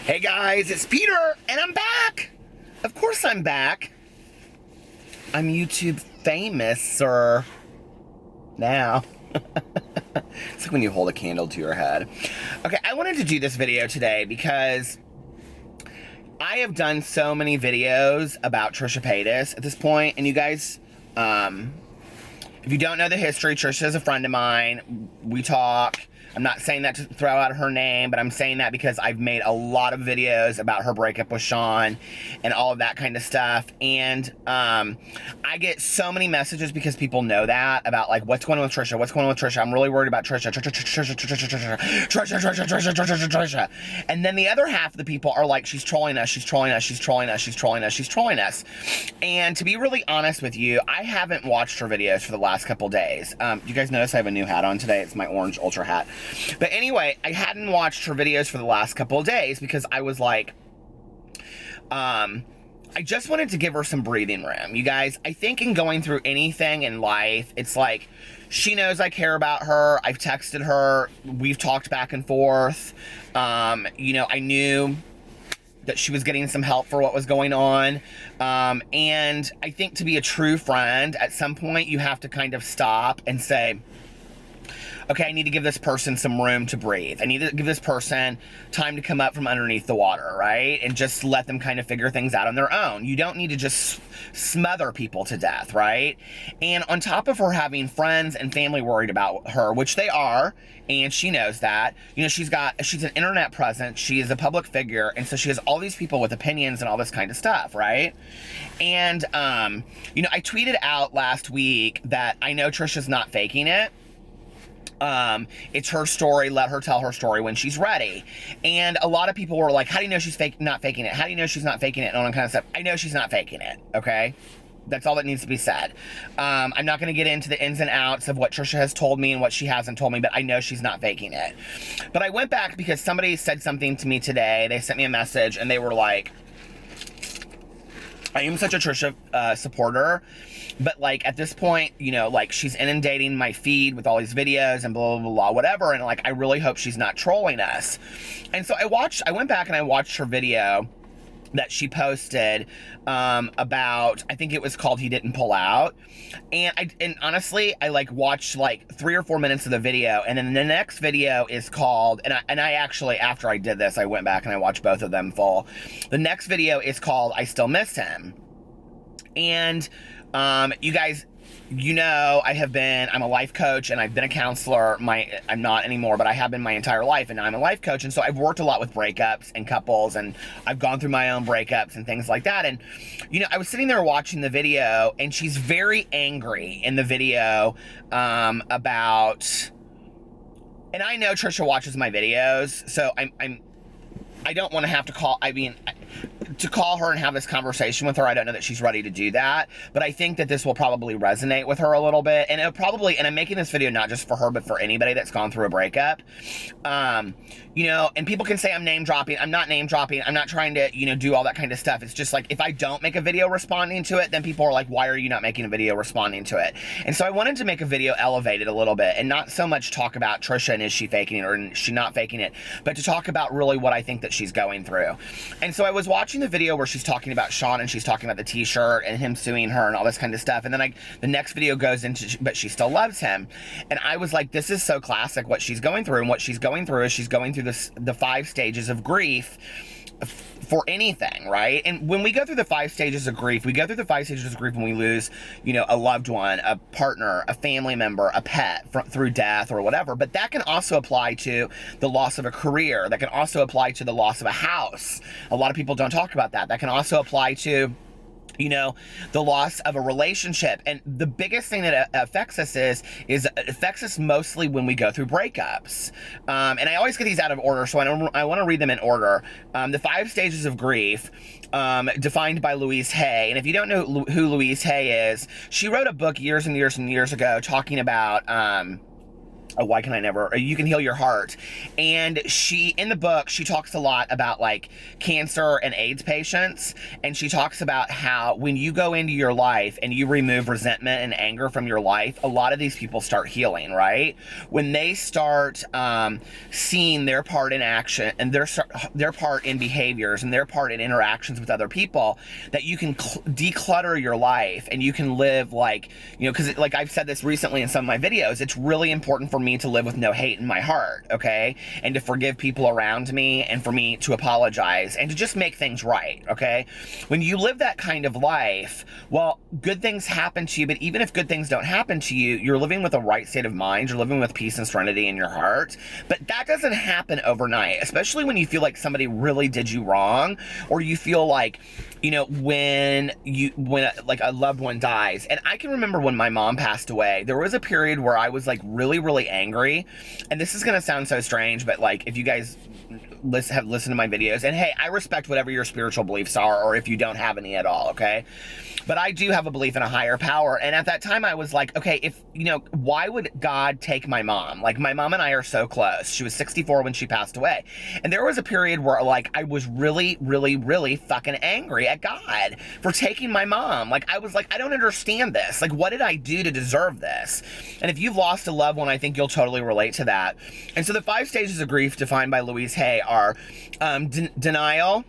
Hey guys, it's Peter, and I'm back! Of course I'm back. I'm YouTube famous, sir. Now. It's like when you hold a candle to your head. Okay, I wanted to do this video today because I have done so many videos about Trisha Paytas at this point, and you guys, if you don't know the history, Trisha is a friend of mine. We talk. I'm not saying that to throw out her name, but I'm saying that because I've made a lot of videos about her breakup with Sean and all of that kind of stuff. And I get so many messages because people know that about like, what's going on with Trisha? What's going on with Trisha? I'm really worried about Trisha. Trisha. And then the other half of the people are like, she's trolling us. She's trolling us. She's trolling us. She's trolling us. She's trolling us. And to be really honest with you, I haven't watched her videos for the last couple days. You guys notice I have a new hat on today? It's my orange ultra hat. But anyway, I hadn't watched her videos for the last couple of days because I was like, I just wanted to give her some breathing room. You guys, I think in going through anything in life, it's like, she knows I care about her. I've texted her. We've talked back and forth. You know, I knew that she was getting some help for what was going on. And I think to be a true friend, at some point you have to kind of stop and say, okay, I need to give this person some room to breathe. I need to give this person time to come up from underneath the water, right? And just let them kind of figure things out on their own. You don't need to just smother people to death, right? And on top of her having friends and family worried about her, which they are, and she knows that, you know, she's an internet presence, she is a public figure, and so she has all these people with opinions and all this kind of stuff, right? And, you know, I tweeted out last week that I know Trisha's not faking it. It's her story. Let her tell her story when she's ready. And a lot of people were like, how do you know she's not faking it? How do you know she's not faking it? And all that kind of stuff. I know she's not faking it. Okay. That's all that needs to be said. I'm not going to get into the ins and outs of what Trisha has told me and what she hasn't told me, but I know she's not faking it. But I went back because somebody said something to me today. They sent me a message and they were like, I am such a Trisha supporter, but like at this point, you know, like she's inundating my feed with all these videos and blah, blah, blah, whatever. And like, I really hope she's not trolling us. And so I went back and I watched her video that she posted about, I think it was called He Didn't Pull Out. And honestly, I like watched like 3 or 4 minutes of the video, and then the next video is called, and I actually, after I did this, I went back and I watched both of them full. The next video is called I Still Miss Him. And you guys, you know, I'm a life coach and I've been a counselor. I'm not anymore, but I have been my entire life, and now I'm a life coach. And so I've worked a lot with breakups and couples, and I've gone through my own breakups and things like that. And, you know, I was sitting there watching the video, and she's very angry in the video, about, and I know Trisha watches my videos, so I don't want to have to call her and have this conversation with her. I don't know that she's ready to do that, but I think that this will probably resonate with her a little bit. And and I'm making this video not just for her, but for anybody that's gone through a breakup. You know, and people can say I'm name dropping. I'm not name dropping. I'm not trying to, you know, do all that kind of stuff. It's just like, if I don't make a video responding to it, then people are like, why are you not making a video responding to it? And so I wanted to make a video elevated a little bit and not so much talk about Trisha and is she faking it or is she not faking it, but to talk about really what I think that she's going through. And so I was watching the video where she's talking about Sean and she's talking about the t-shirt and him suing her and all this kind of stuff. And then the next video goes into, but she still loves him. And I was like, this is so classic what she's going through. And what she's going through is she's going through the 5 stages of grief for anything, right? And when we go through the 5 stages of grief, we go through the 5 stages of grief when we lose, you know, a loved one, a partner, a family member, a pet through death or whatever. But that can also apply to the loss of a career. That can also apply to the loss of a house. A lot of people don't talk about that. That can also apply to, you know, the loss of a relationship. And the biggest thing that affects us is it affects us mostly when we go through breakups. And I always get these out of order, so I want to read them in order. The 5 stages of grief, defined by Louise Hay. And if you don't know who Louise Hay is, she wrote a book years and years and years ago talking about Why can I never, you can heal your heart. And in the book, she talks a lot about like cancer and AIDS patients. And she talks about how when you go into your life and you remove resentment and anger from your life, a lot of these people start healing, right? When they start seeing their part in action and their part in behaviors and their part in interactions with other people, that you can declutter your life and you can live like, because like I've said this recently in some of my videos, it's really important for me to live with no hate in my heart, okay? And to forgive people around me and for me to apologize and to just make things right, okay? When you live that kind of life, well, good things happen to you, but even if good things don't happen to you, you're living with a right state of mind, you're living with peace and serenity in your heart. But that doesn't happen overnight, especially when you feel like somebody really did you wrong, or you feel like, when like a loved one dies. And I can remember when my mom passed away, there was a period where I was like really, really angry. And this is going to sound so strange, but like if you guys have listened to my videos, and hey, I respect whatever your spiritual beliefs are, or if you don't have any at all, okay? But I do have a belief in a higher power. And at that time I was like, okay, why would God take my mom? Like my mom and I are so close. She was 64 when she passed away. And there was a period where like I was really, really, really fucking angry at God for taking my mom. Like I was like, I don't understand this. Like what did I do to deserve this? And if you've lost a loved one, I think you'll totally relate to that. And so the 5 stages of grief defined by Louise Hay are denial,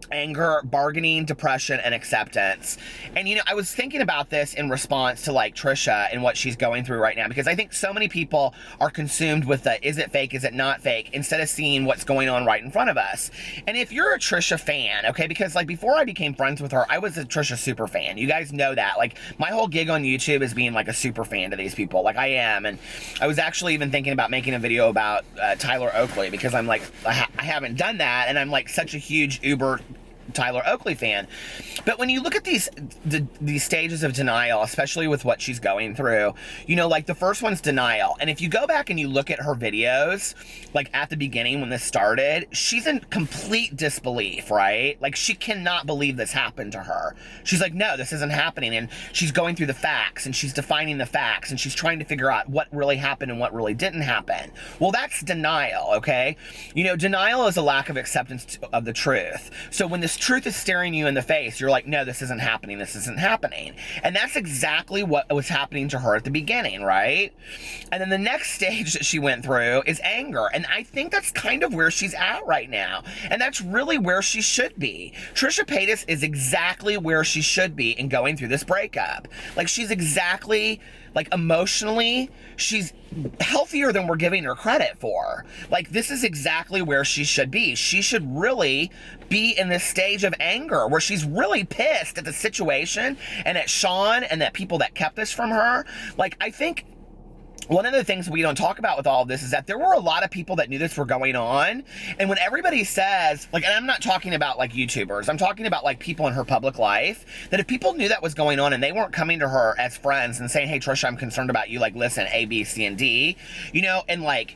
anger, bargaining, depression, and acceptance. And I was thinking about this in response to like Trisha and what she's going through right now, because I think so many people are consumed with the is it fake, is it not fake, instead of seeing what's going on right in front of us. And if you're a Trisha fan, okay, because like before I became friends with her, I was a Trisha super fan. You guys know that. Like my whole gig on YouTube is being like a super fan to these people. Like I am. And I was actually even thinking about making a video about Tyler Oakley, because I'm like, I haven't done that, and I'm like such a huge Uber Tyler Oakley fan. But when you look at these stages of denial, especially with what she's going through, like the first one's denial. And if you go back and you look at her videos, like at the beginning when this started, she's in complete disbelief, right? Like she cannot believe this happened to her. She's like, no, this isn't happening. And she's going through the facts and she's defining the facts and she's trying to figure out what really happened and what really didn't happen. Well, that's denial, okay? Denial is a lack of acceptance of the truth. So when this truth is staring you in the face, you're like, no, this isn't happening, this isn't happening. And that's exactly what was happening to her at the beginning, right? And then the next stage that she went through is anger. And I think that's kind of where she's at right now. And that's really where she should be. Trisha Paytas is exactly where she should be in going through this breakup. Like she's exactly, like emotionally, she's healthier than we're giving her credit for. Like this is exactly where she should be. She should really be in this stage of anger where she's really pissed at the situation and at Sean and that people that kept this from her. Like I think one of the things we don't talk about with all of this is that there were a lot of people that knew this were going on. And when everybody says, like, and I'm not talking about like YouTubers, I'm talking about like people in her public life, that if people knew that was going on and they weren't coming to her as friends and saying, hey, Trisha, I'm concerned about you, like, listen, A, B, C, and D, and like,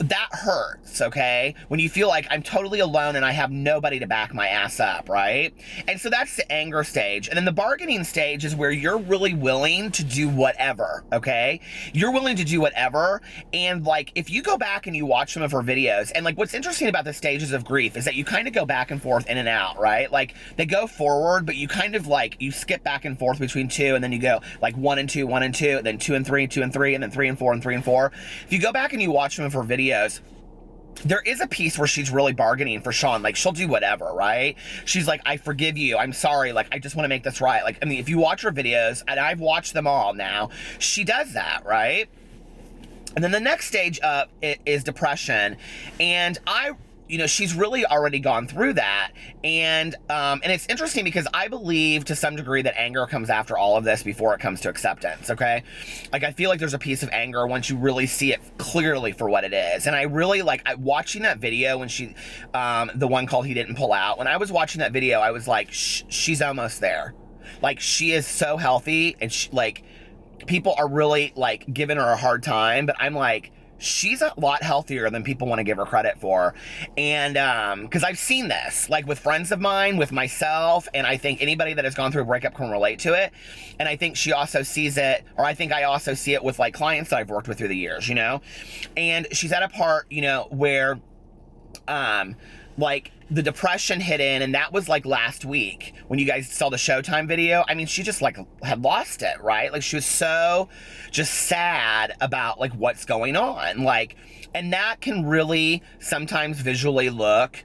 that hurts, okay? When you feel like I'm totally alone and I have nobody to back my ass up, right? And so that's the anger stage. And then the bargaining stage is where you're really willing to do whatever, okay? You're willing to do whatever. And like, if you go back and you watch some of her videos, and like what's interesting about the stages of grief is that you kind of go back and forth in and out, right? Like they go forward, but you kind of like, you skip back and forth between 2, and then you go like 1 and 2, 1 and 2, then 2 and 3, 2 and 3, and then 3 and 4, and 3 and 4. If you go back and you watch some of her videos, there is a piece where she's really bargaining for Sean. Like she'll do whatever, right? She's like, I forgive you, I'm sorry, like I just want to make this right. Like, I mean, if you watch her videos, and I've watched them all now, she does that, right? And then the next stage up is depression. And she's really already gone through that. And it's interesting because I believe to some degree that anger comes after all of this before it comes to acceptance, okay? Like, I feel like there's a piece of anger once you really see it clearly for what it is. And I really, like, watching that video when she, the one called He Didn't Pull Out, when I was watching that video, I was like, she's almost there. Like, she is so healthy, and like, people are really, like, giving her a hard time, but I'm like, she's a lot healthier than people want to give her credit for. And because I've seen this, like with friends of mine, with myself, and I think anybody that has gone through a breakup can relate to it. And I think she also sees it, or I think I also see it with like clients that I've worked with through the years, you know? And she's at a part, you know, where like the depression hit in, and that was like last week when you guys saw the Showtime video. I mean, she just like had lost it, right? Like she was so just sad about like what's going on, like, and that can really sometimes visually look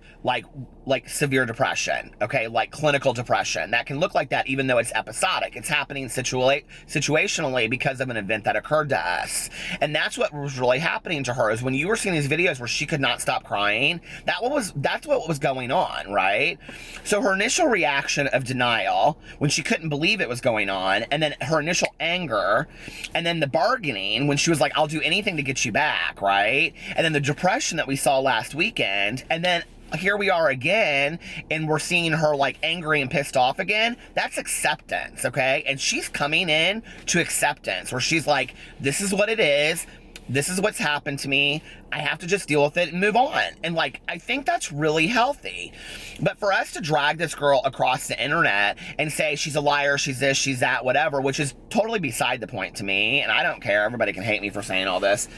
like severe depression, okay? Like clinical depression. That can look like that even though it's episodic. It's happening situationally because of an event that occurred to us. And that's what was really happening to her, is when you were seeing these videos where she could not stop crying, that's what was going on, right? So her initial reaction of denial, when she couldn't believe it was going on, and then her initial anger, and then the bargaining when she was like, I'll do anything to get you back, right? And then the depression that we saw last weekend, and then here we are again, and we're seeing her like angry and pissed off again. That's acceptance, okay? And she's coming in to acceptance, where she's like, this is what it is. This is what's happened to me. I have to just deal with it and move on. And like, I think that's really healthy. But for us to drag this girl across the internet and say she's a liar, she's this, she's that, whatever, which is totally beside the point to me. And I don't care. Everybody can hate me for saying all this.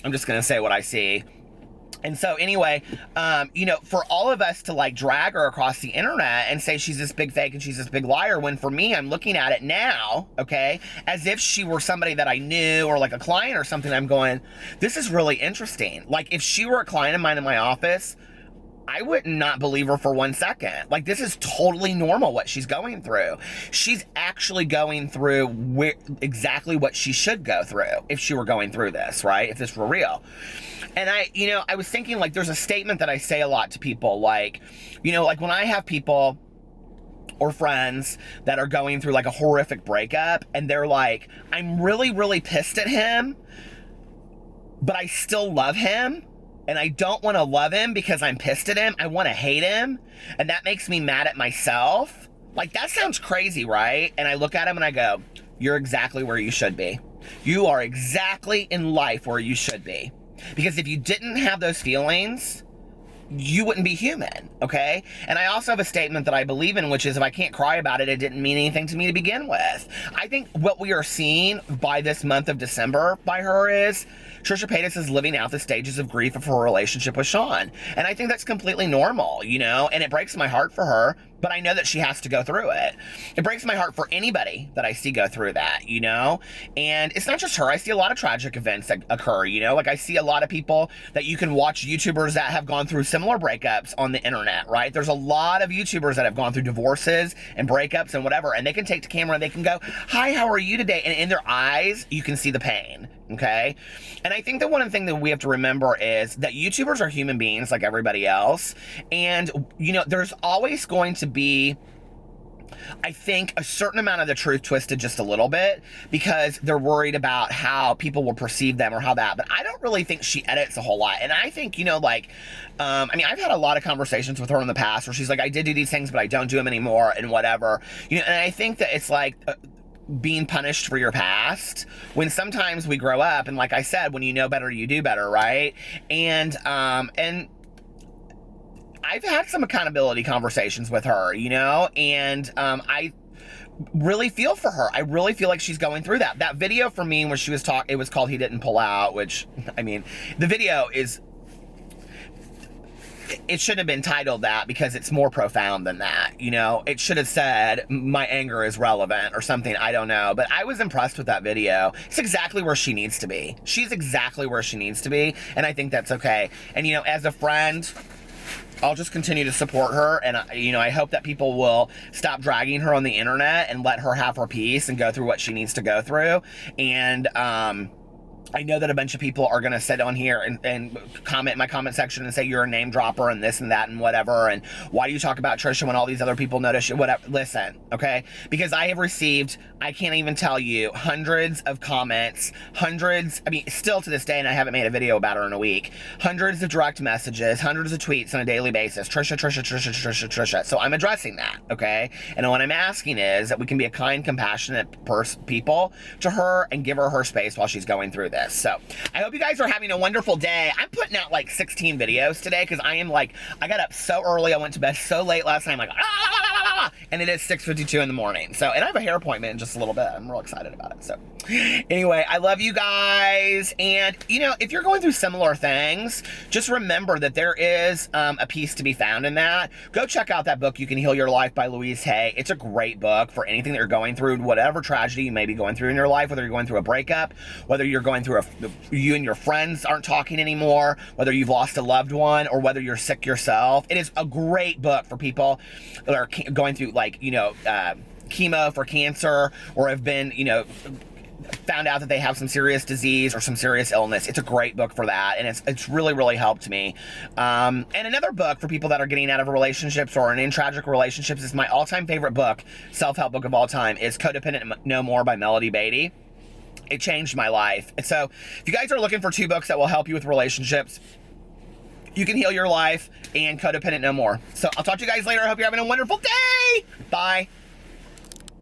I'm just going to say what I see. And so anyway, you know, for all of us to like drag her across the internet and say she's this big fake and she's this big liar, when for me, I'm looking at it now, okay, as if she were somebody that I knew or like a client or something, I'm going, this is really interesting. Like if she were a client of mine in my office, I would not believe her for 1 second. Like, this is totally normal what she's going through. She's actually going through exactly what she should go through if she were going through this, right? If this were real. And I was thinking, like, there's a statement that I say a lot to people, like, you know, like when I have people or friends that are going through like a horrific breakup and they're like, I'm really, really pissed at him, but I still love him. And I don't want to love him because I'm pissed at him. I want to hate him. And that makes me mad at myself. Like, that sounds crazy, right? And I look at him and I go, you're exactly where you should be. You are exactly in life where you should be. Because if you didn't have those feelings, you wouldn't be human, okay? And I also have a statement that I believe in, which is if I can't cry about it, it didn't mean anything to me to begin with. I think what we are seeing by this month of December by her is Trisha Paytas is living out the stages of grief of her relationship with Sean. And I think that's completely normal, you know? And it breaks my heart for her, but I know that she has to go through it. It breaks my heart for anybody that I see go through that, you know? And it's not just her. I see a lot of tragic events that occur, you know? Like, I see a lot of people that you can watch, YouTubers that have gone through similar breakups on the internet, right? There's a lot of YouTubers that have gone through divorces and breakups and whatever, and they can take the camera and they can go, hi, how are you today? And in their eyes, you can see the pain, okay? And I think that one thing that we have to remember is that YouTubers are human beings like everybody else. And, you know, there's always going to be, I think, a certain amount of the truth twisted just a little bit because they're worried about how people will perceive them or how that. But I don't really think she edits a whole lot. And I think, you know, like, I mean, I've had a lot of conversations with her in the past where she's like, I did do these things, but I don't do them anymore and whatever. You know, and I think that it's like, being punished for your past, when sometimes we grow up, and like I said, when you know better, you do better, right? And I've had some accountability conversations with her, you know, and I really feel for her. I really feel like she's going through that. That video for me where she was it was called He Didn't Pull Out, which, I mean, the video is, it shouldn't have been titled that because it's more profound than that, you know? It should have said, my anger is relevant or something, I don't know. But I was impressed with that video. It's exactly where she needs to be. She's exactly where she needs to be, and I think that's okay. And, you know, as a friend, I'll just continue to support her, and, you know, I hope that people will stop dragging her on the internet and let her have her peace and go through what she needs to go through. And, I know that a bunch of people are going to sit on here and comment in my comment section and say you're a name dropper and this and that and whatever, and why do you talk about Trisha when all these other people notice you, whatever. Listen, okay? Because I have received, I can't even tell you, hundreds of comments, hundreds, I mean, still to this day, and I haven't made a video about her in a week, hundreds of direct messages, hundreds of tweets on a daily basis, Trisha, Trisha, Trisha, Trisha, Trisha. So I'm addressing that, okay? And what I'm asking is that we can be a kind, compassionate people to her and give her her space while she's going through this. this. So I hope you guys are having a wonderful day. I'm putting out like 16 videos today because I got up so early. I went to bed so late last night. I'm like, and it is 6:52 in the morning. So, and I have a hair appointment in just a little bit. I'm real excited about it. So anyway, I love you guys. And you know, if you're going through similar things, just remember that there is a piece to be found in that. Go check out that book, You Can Heal Your Life by Louise Hay. It's a great book for anything that you're going through, whatever tragedy you may be going through in your life, whether you're going through a breakup, whether you're going through you and your friends aren't talking anymore, whether you've lost a loved one, or whether you're sick yourself. It is a great book for people that are going through, like, you know, chemo for cancer, or have been, you know, found out that they have some serious disease or some serious illness. It's a great book for that, and it's really, really helped me. And another book for people that are getting out of relationships or in tragic relationships is my all-time favorite book, self-help book of all time, is Codependent No More by Melody Beattie. It changed my life. And so if you guys are looking for 2 books that will help you with relationships, You Can Heal Your Life and Codependent No More. So I'll talk to you guys later. I hope you're having a wonderful day. Bye.